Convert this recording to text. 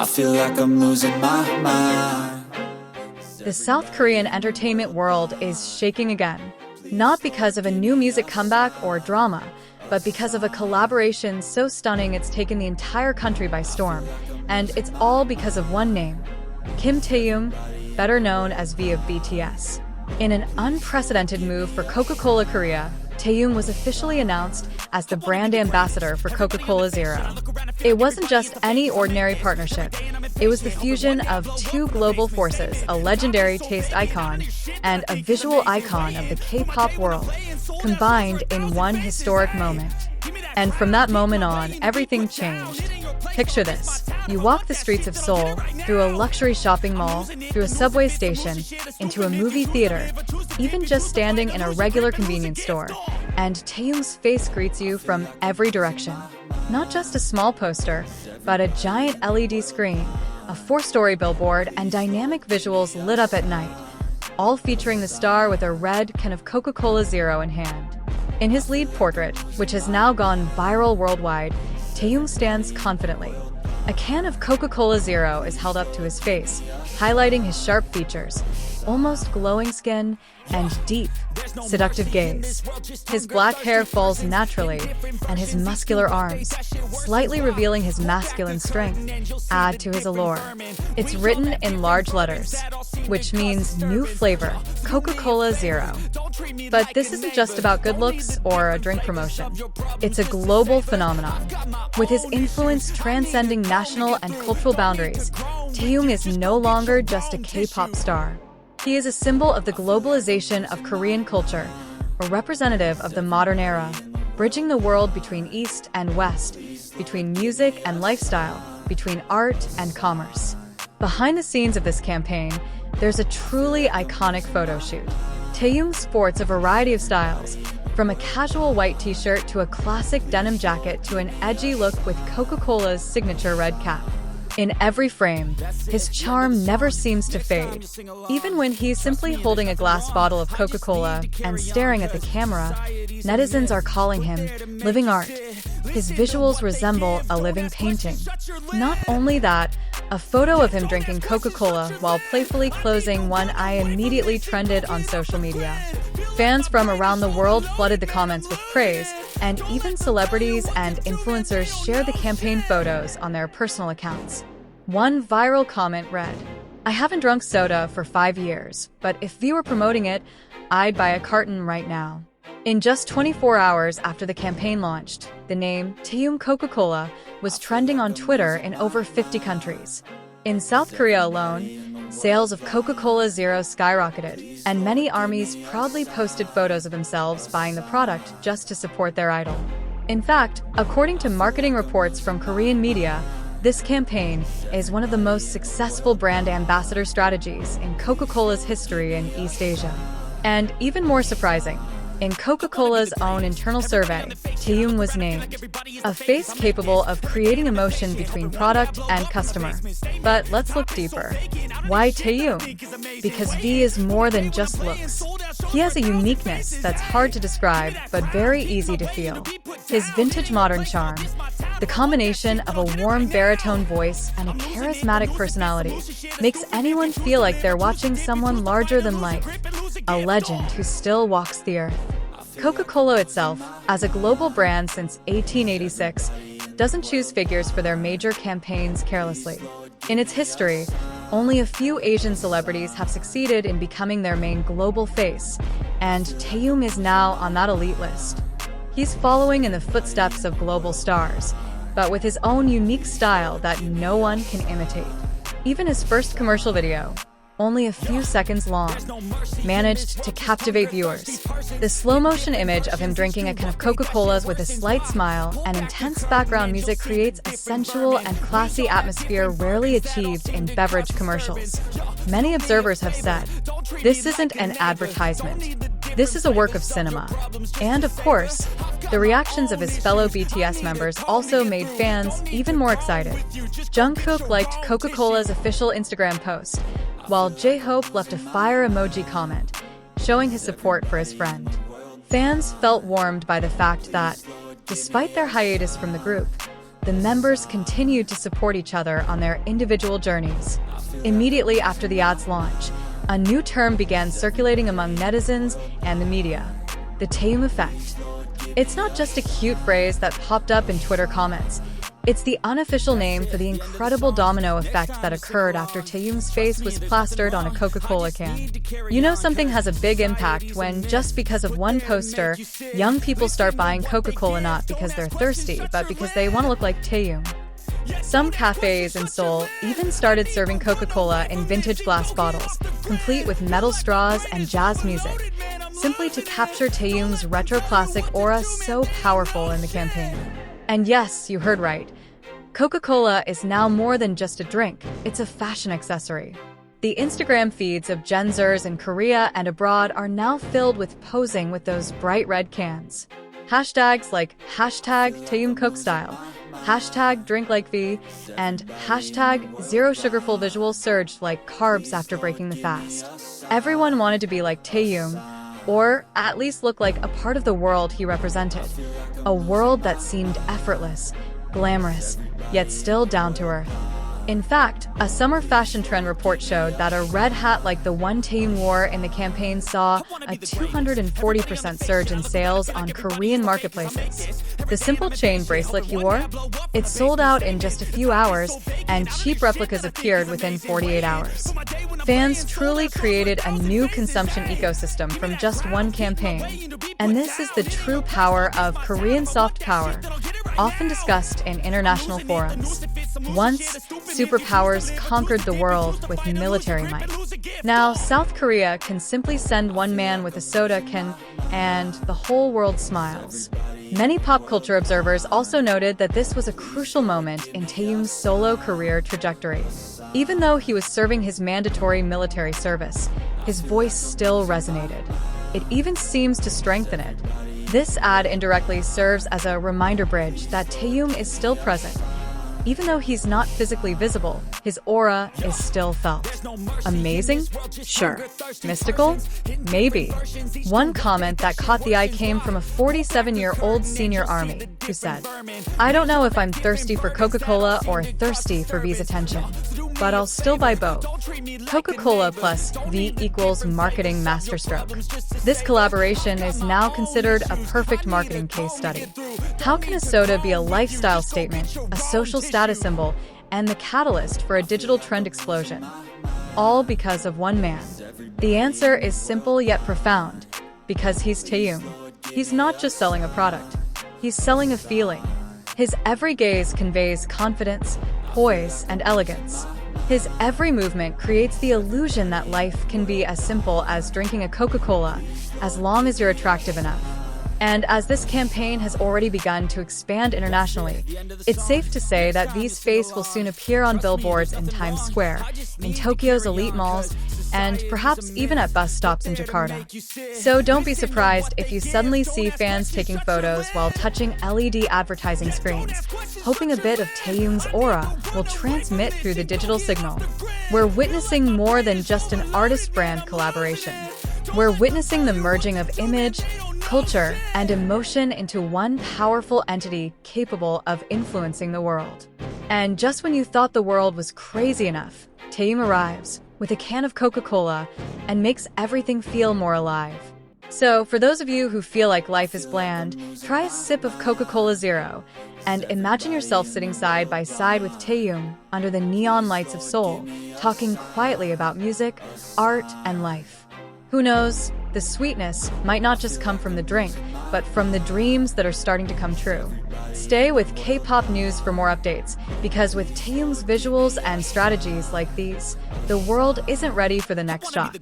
I feel like I'm losing my mind. The South Korean entertainment world is shaking again, not because of a new music comeback or drama, but because of a collaboration so stunning it's taken the entire country by storm. And it's all because of one name, Kim Taehyung, better known as V of BTS. In an unprecedented move for Coca-Cola Korea, Taehyung was officially announced as the brand ambassador for Coca-Cola Zero. It wasn't just any ordinary partnership. It was the fusion of two global forces, a legendary taste icon and a visual icon of the K-pop world, combined in one historic moment. And from that moment on, everything changed. Picture this. You walk the streets of Seoul, through a luxury shopping mall, through a subway station, into a movie theater, even just standing in a regular convenience store, and Taehyung's face greets you from every direction. Not just a small poster, but a giant LED screen, a 4-story billboard, and dynamic visuals lit up at night, all featuring the star with a red can of Coca-Cola Zero in hand. In his lead portrait, which has now gone viral worldwide, Taehyung stands confidently. A can of Coca-Cola Zero is held up to his face, highlighting his sharp features, almost glowing skin, and deep, seductive gaze. His black hair falls naturally, and his muscular arms, slightly revealing his masculine strength, add to his allure. It's written in large letters, which means new flavor, Coca-Cola Zero. But this isn't just about good looks or a drink promotion. It's a global phenomenon. With his influence transcending national and cultural boundaries, Taehyung is no longer just a K-pop star. He is a symbol of the globalization of Korean culture, a representative of the modern era, bridging the world between East and West, between music and lifestyle, between art and commerce. Behind the scenes of this campaign, there's a truly iconic photo shoot. Taehyung sports a variety of styles, from a casual white t-shirt to a classic denim jacket to an edgy look with Coca-Cola's signature red cap. In every frame, his charm never seems to fade. Even when he's simply holding a glass bottle of Coca-Cola and staring at the camera, netizens are calling him living art. His visuals resemble a living painting. Not only that, a photo of him drinking Coca-Cola while playfully closing one eye immediately trended on social media. Fans from around the world flooded the comments with praise, and even celebrities and influencers shared the campaign photos on their personal accounts. One viral comment read, "I haven't drunk soda for 5 years, but if V were promoting it, I'd buy a carton right now." In just 24 hours after the campaign launched, the name Taehyung Coca-Cola was trending on Twitter in over 50 countries. In South Korea alone, sales of Coca-Cola Zero skyrocketed, and many armies proudly posted photos of themselves buying the product just to support their idol. In fact, according to marketing reports from Korean media, this campaign is one of the most successful brand ambassador strategies in Coca-Cola's history in East Asia. And even more surprising, in Coca-Cola's own internal survey, Taehyung was named a face capable of creating emotion between product and customer. But let's look deeper. Why Taehyung? Because V is more than just looks. He has a uniqueness that's hard to describe, but very easy to feel. His vintage modern charm, the combination of a warm baritone voice and a charismatic personality, makes anyone feel like they're watching someone larger than life, a legend who still walks the earth. Coca-Cola itself, as a global brand since 1886, doesn't choose figures for their major campaigns carelessly. In its history, only a few Asian celebrities have succeeded in becoming their main global face, and Taehyung is now on that elite list. He's following in the footsteps of global stars, but with his own unique style that no one can imitate. Even his first commercial video, only a few seconds long, managed to captivate viewers. The slow-motion image of him drinking a can of Coca-Colas with a slight smile and intense background music creates a sensual and classy atmosphere rarely achieved in beverage commercials. Many observers have said, "This isn't an advertisement. This is a work of cinema." And of course, the reactions of his fellow BTS members also made fans even more excited. Jungkook liked Coca-Cola's official Instagram post, while J-Hope left a fire emoji comment, showing his support for his friend. Fans felt warmed by the fact that, despite their hiatus from the group, the members continued to support each other on their individual journeys. Immediately after the ad's launch, a new term began circulating among netizens and the media: the Taehyung effect. It's not just a cute phrase that popped up in Twitter comments. It's the unofficial name for the incredible domino effect that occurred after Taehyung's face was plastered on a Coca-Cola can. You know something has a big impact when, just because of one poster, young people start buying Coca-Cola not because they're thirsty, but because they want to look like Taehyung. Some cafes in Seoul even started serving Coca-Cola in vintage glass bottles, complete with metal straws and jazz music, simply to capture Taehyung's retro classic aura so powerful in the campaign. And yes, you heard right. Coca-Cola is now more than just a drink, it's a fashion accessory. The Instagram feeds of Gen Zers in Korea and abroad are now filled with posing with those bright red cans. Hashtags like #TaehyungCookStyle, #DrinkLikeV, and #ZeroSugarFull visuals surged like carbs after breaking the fast. Everyone wanted to be like Taehyung, or at least look like a part of the world he represented. A world that seemed effortless, glamorous, yet still down to earth. In fact, a summer fashion trend report showed that a red hat like the one Taehyung wore in the campaign saw a 240% surge in sales on Korean marketplaces. The simple chain bracelet he wore? It sold out in just a few hours, and cheap replicas appeared within 48 hours. Fans truly created a new consumption ecosystem from just one campaign. And this is the true power of Korean soft power, often discussed in international forums. Once, superpowers conquered the world with military might. Now, South Korea can simply send one man with a soda can, and the whole world smiles. Many pop culture observers also noted that this was a crucial moment in Taehyung's solo career trajectory. Even though he was serving his mandatory military service, his voice still resonated. It even seems to strengthen it. This ad indirectly serves as a reminder bridge that Taehyung is still present. Even though he's not physically visible, his aura is still felt. Amazing? Sure. Mystical? Maybe. One comment that caught the eye came from a 47-year-old senior army, who said, "I don't know if I'm thirsty for Coca-Cola or thirsty for V's attention, but I'll still buy both. Coca-Cola plus V equals marketing masterstroke." This collaboration is now considered a perfect marketing case study. How can a soda be a lifestyle statement, a social status symbol, and the catalyst for a digital trend explosion? All because of one man. The answer is simple yet profound. Because he's Taehyung. He's not just selling a product. He's selling a feeling. His every gaze conveys confidence, poise, and elegance. His every movement creates the illusion that life can be as simple as drinking a Coca-Cola, as long as you're attractive enough. And as this campaign has already begun to expand internationally, it's safe to say that V's face will soon appear on billboards in Times Square, in Tokyo's elite malls, and perhaps even at bus stops in Jakarta. So don't be surprised if you suddenly see fans taking photos while touching LED advertising screens, hoping a bit of Taehyung's aura will transmit through the digital signal. We're witnessing more than just an artist-brand collaboration. We're witnessing the merging of image, culture, and emotion into one powerful entity capable of influencing the world. And just when you thought the world was crazy enough, Taehyung arrives with a can of Coca-Cola and makes everything feel more alive. So, for those of you who feel like life is bland, try a sip of Coca-Cola Zero and imagine yourself sitting side by side with Taehyung under the neon lights of Seoul, talking quietly about music, art, and life. Who knows, the sweetness might not just come from the drink, but from the dreams that are starting to come true. Stay with K-pop news for more updates, because with Taehyung's visuals and strategies like these, the world isn't ready for the next shock.